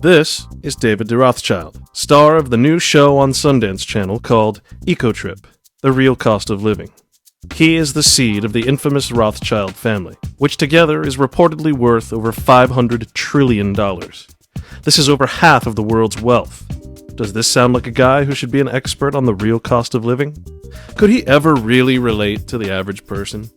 This is David de Rothschild, star of the new show on Sundance Channel called Ecotrip: The Real Cost of Living. He is the seed of the infamous Rothschild family, which together is reportedly worth over $500 trillion. This is over half of the world's wealth. Does this sound like a guy who should be an expert on the real cost of living? Could he ever really relate to the average person?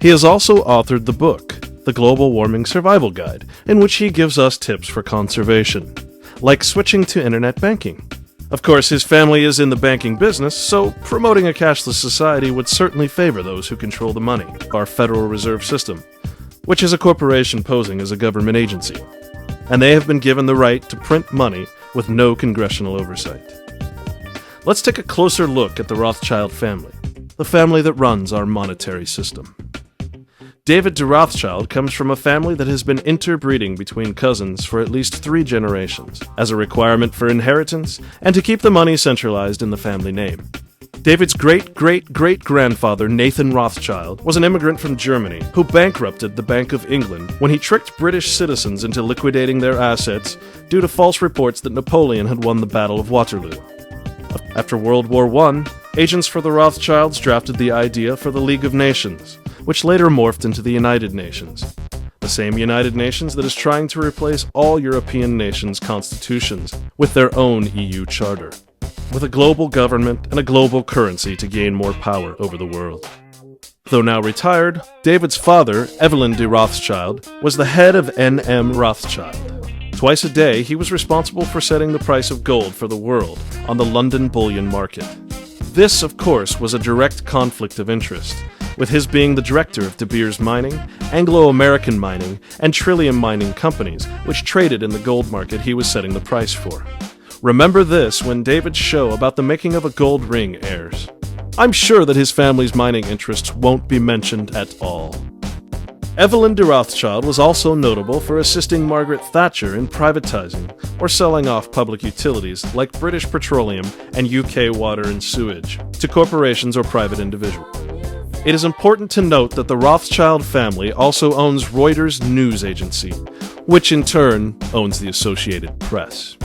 He has also authored the book, The Global Warming Survival Guide, in which he gives us tips for conservation, like switching to internet banking. Of course, his family is in the banking business, so promoting a cashless society would certainly favor those who control the money, our Federal Reserve System, which is a corporation posing as a government agency. And they have been given the right to print money with no congressional oversight. Let's take a closer look at the Rothschild family, the family that runs our monetary system. David de Rothschild comes from a family that has been interbreeding between cousins for at least 3 generations, as a requirement for inheritance and to keep the money centralized in the family name. David's great-great-great-grandfather, Nathan Rothschild, was an immigrant from Germany who bankrupted the Bank of England when he tricked British citizens into liquidating their assets due to false reports that Napoleon had won the Battle of Waterloo. After World War I, agents for the Rothschilds drafted the idea for the League of Nations, which later morphed into the United Nations. The same United Nations that is trying to replace all European nations' constitutions with their own EU charter, with a global government and a global currency to gain more power over the world. Though now retired, David's father, Evelyn de Rothschild, was the head of N.M. Rothschild. Twice a day, he was responsible for setting the price of gold for the world on the London bullion market. This, of course, was a direct conflict of interest, with his being the director of De Beers Mining, Anglo-American Mining, and Trillium Mining companies, which traded in the gold market he was setting the price for. Remember this when David's show about the making of a gold ring airs. I'm sure that his family's mining interests won't be mentioned at all. Evelyn de Rothschild was also notable for assisting Margaret Thatcher in privatizing or selling off public utilities like British Petroleum and UK Water and Sewage to corporations or private individuals. It is important to note that the Rothschild family also owns Reuters news agency, which in turn owns the Associated Press.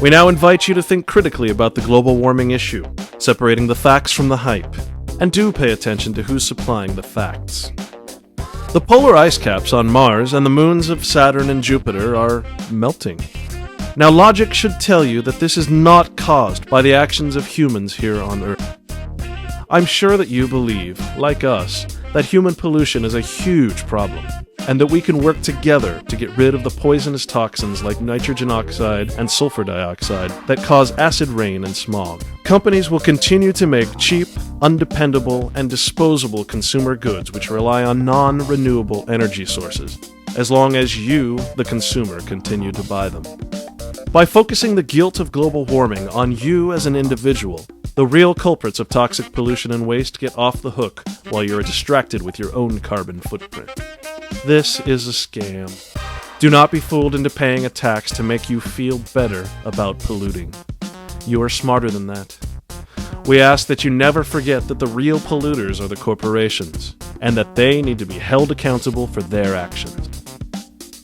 We now invite you to think critically about the global warming issue, separating the facts from the hype, and do pay attention to who's supplying the facts. The polar ice caps on Mars and the moons of Saturn and Jupiter are melting. Now, logic should tell you that this is not caused by the actions of humans here on Earth. I'm sure that you believe, like us, that human pollution is a huge problem, and that we can work together to get rid of the poisonous toxins like nitrogen oxide and sulfur dioxide that cause acid rain and smog. Companies will continue to make cheap, undependable, and disposable consumer goods which rely on non-renewable energy sources, as long as you, the consumer, continue to buy them. By focusing the guilt of global warming on you as an individual, the real culprits of toxic pollution and waste get off the hook while you're distracted with your own carbon footprint. This is a scam. Do not be fooled into paying a tax to make you feel better about polluting. You are smarter than that. We ask that you never forget that the real polluters are the corporations, and that they need to be held accountable for their actions.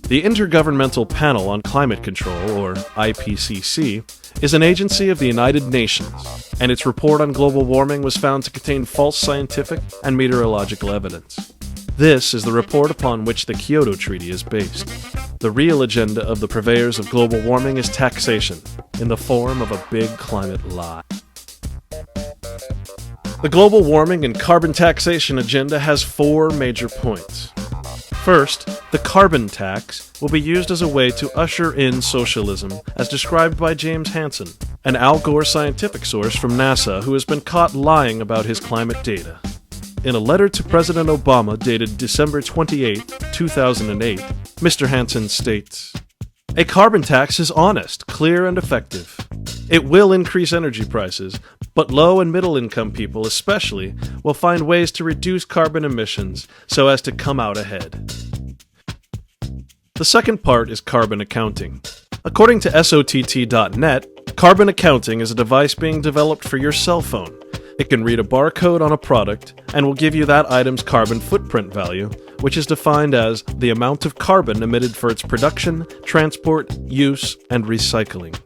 The Intergovernmental Panel on Climate Control, or IPCC, is an agency of the United Nations, and its report on global warming was found to contain false scientific and meteorological evidence. This is the report upon which the Kyoto Treaty is based. The real agenda of the purveyors of global warming is taxation, in the form of a big climate lie. The global warming and carbon taxation agenda has 4 major points. First, the carbon tax will be used as a way to usher in socialism, as described by James Hansen, an Al Gore scientific source from NASA who has been caught lying about his climate data. In a letter to President Obama dated December 28, 2008, Mr. Hansen states, "A carbon tax is honest, clear, and effective. It will increase energy prices, but low and middle income people especially will find ways to reduce carbon emissions so as to come out ahead." The second part is carbon accounting. According to SOTT.net, carbon accounting is a device being developed for your cell phone. It can read a barcode on a product and will give you that item's carbon footprint value, which is defined as the amount of carbon emitted for its production, transport, use, and recycling.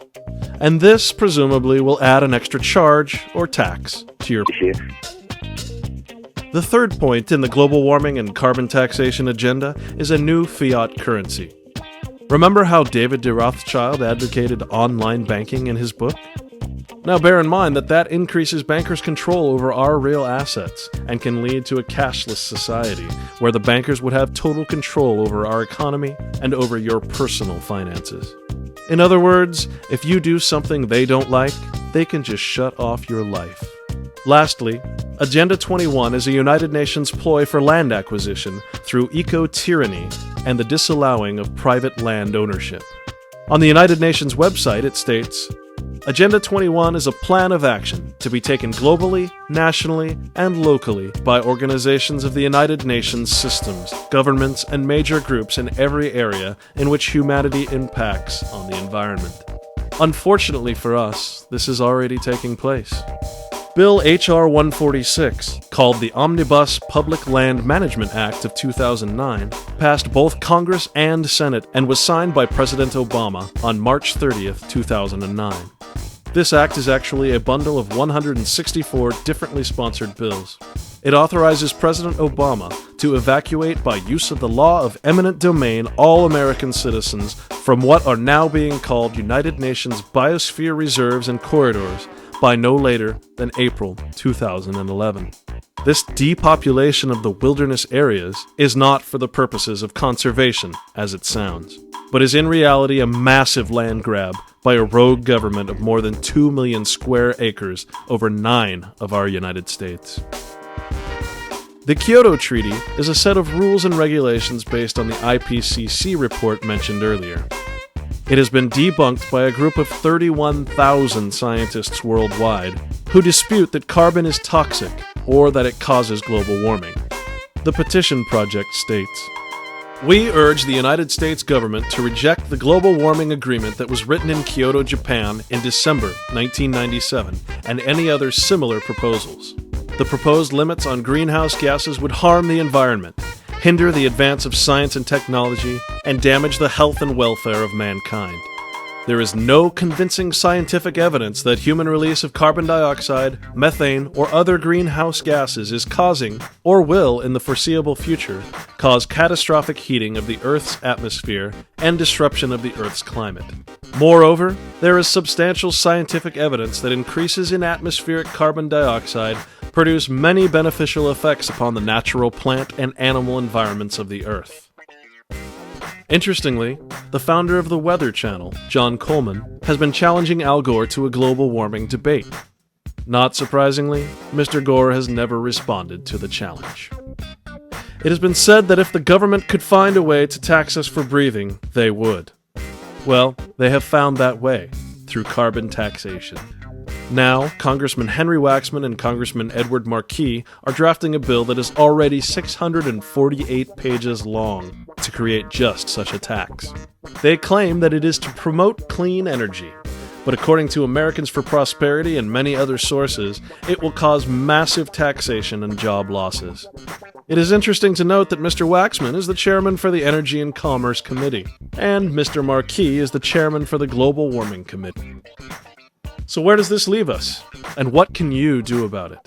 And this, presumably, will add an extra charge or tax to your... The third point in the global warming and carbon taxation agenda is a new fiat currency. Remember how David de Rothschild advocated online banking in his book? Now bear in mind that increases bankers' control over our real assets and can lead to a cashless society where the bankers would have total control over our economy and over your personal finances. In other words, if you do something they don't like, they can just shut off your life. Lastly, Agenda 21 is a United Nations ploy for land acquisition through eco-tyranny and the disallowing of private land ownership. On the United Nations website, it states, Agenda 21 is a plan of action to be taken globally, nationally, and locally by organizations of the United Nations systems, governments, and major groups in every area in which humanity impacts on the environment. Unfortunately for us, this is already taking place. Bill H.R. 146, called the Omnibus Public Land Management Act of 2009, passed both Congress and Senate and was signed by President Obama on March 30th, 2009. This act is actually a bundle of 164 differently sponsored bills. It authorizes President Obama to evacuate by use of the law of eminent domain all American citizens from what are now being called United Nations Biosphere Reserves and Corridors by no later than April 2011. This depopulation of the wilderness areas is not for the purposes of conservation, as it sounds, but is in reality a massive land grab by a rogue government of more than 2 million square acres over 9 of our United States. The Kyoto Treaty is a set of rules and regulations based on the IPCC report mentioned earlier. It has been debunked by a group of 31,000 scientists worldwide who dispute that carbon is toxic or that it causes global warming. The petition project states, "We urge the United States government to reject the global warming agreement that was written in Kyoto, Japan in December 1997 and any other similar proposals. The proposed limits on greenhouse gases would harm the environment, hinder the advance of science and technology, and damage the health and welfare of mankind. There is no convincing scientific evidence that human release of carbon dioxide, methane, or other greenhouse gases is causing, or will in the foreseeable future, cause catastrophic heating of the Earth's atmosphere and disruption of the Earth's climate. Moreover, there is substantial scientific evidence that increases in atmospheric carbon dioxide produce many beneficial effects upon the natural plant and animal environments of the Earth." Interestingly, the founder of the Weather Channel, John Coleman, has been challenging Al Gore to a global warming debate. Not surprisingly, Mr. Gore has never responded to the challenge. It has been said that if the government could find a way to tax us for breathing, they would. Well, they have found that way, through carbon taxation. Now, Congressman Henry Waxman and Congressman Edward Markey are drafting a bill that is already 648 pages long to create just such a tax. They claim that it is to promote clean energy, but according to Americans for Prosperity and many other sources, it will cause massive taxation and job losses. It is interesting to note that Mr. Waxman is the chairman for the Energy and Commerce Committee, and Mr. Markey is the chairman for the Global Warming Committee. So where does this leave us? And what can you do about it?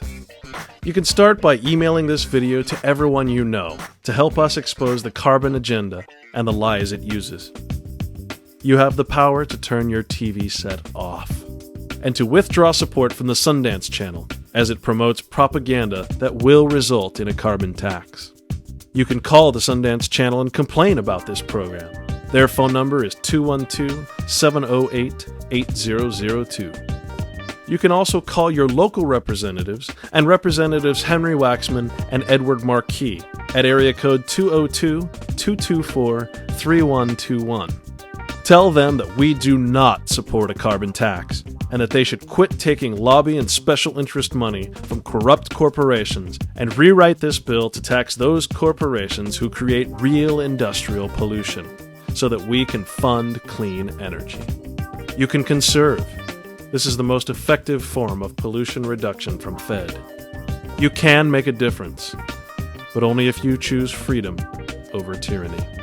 You can start by emailing this video to everyone you know to help us expose the carbon agenda and the lies it uses. You have the power to turn your TV set off and to withdraw support from the Sundance Channel as it promotes propaganda that will result in a carbon tax. You can call the Sundance Channel and complain about this program. Their phone number is 212-708-8002. You can also call your local representatives and Representatives Henry Waxman and Edward Markey at area code 202-224-3121. Tell them that we do not support a carbon tax and that they should quit taking lobby and special interest money from corrupt corporations and rewrite this bill to tax those corporations who create real industrial pollution so that we can fund clean energy. You can conserve. This is the most effective form of pollution reduction from Fed. You can make a difference, but only if you choose freedom over tyranny.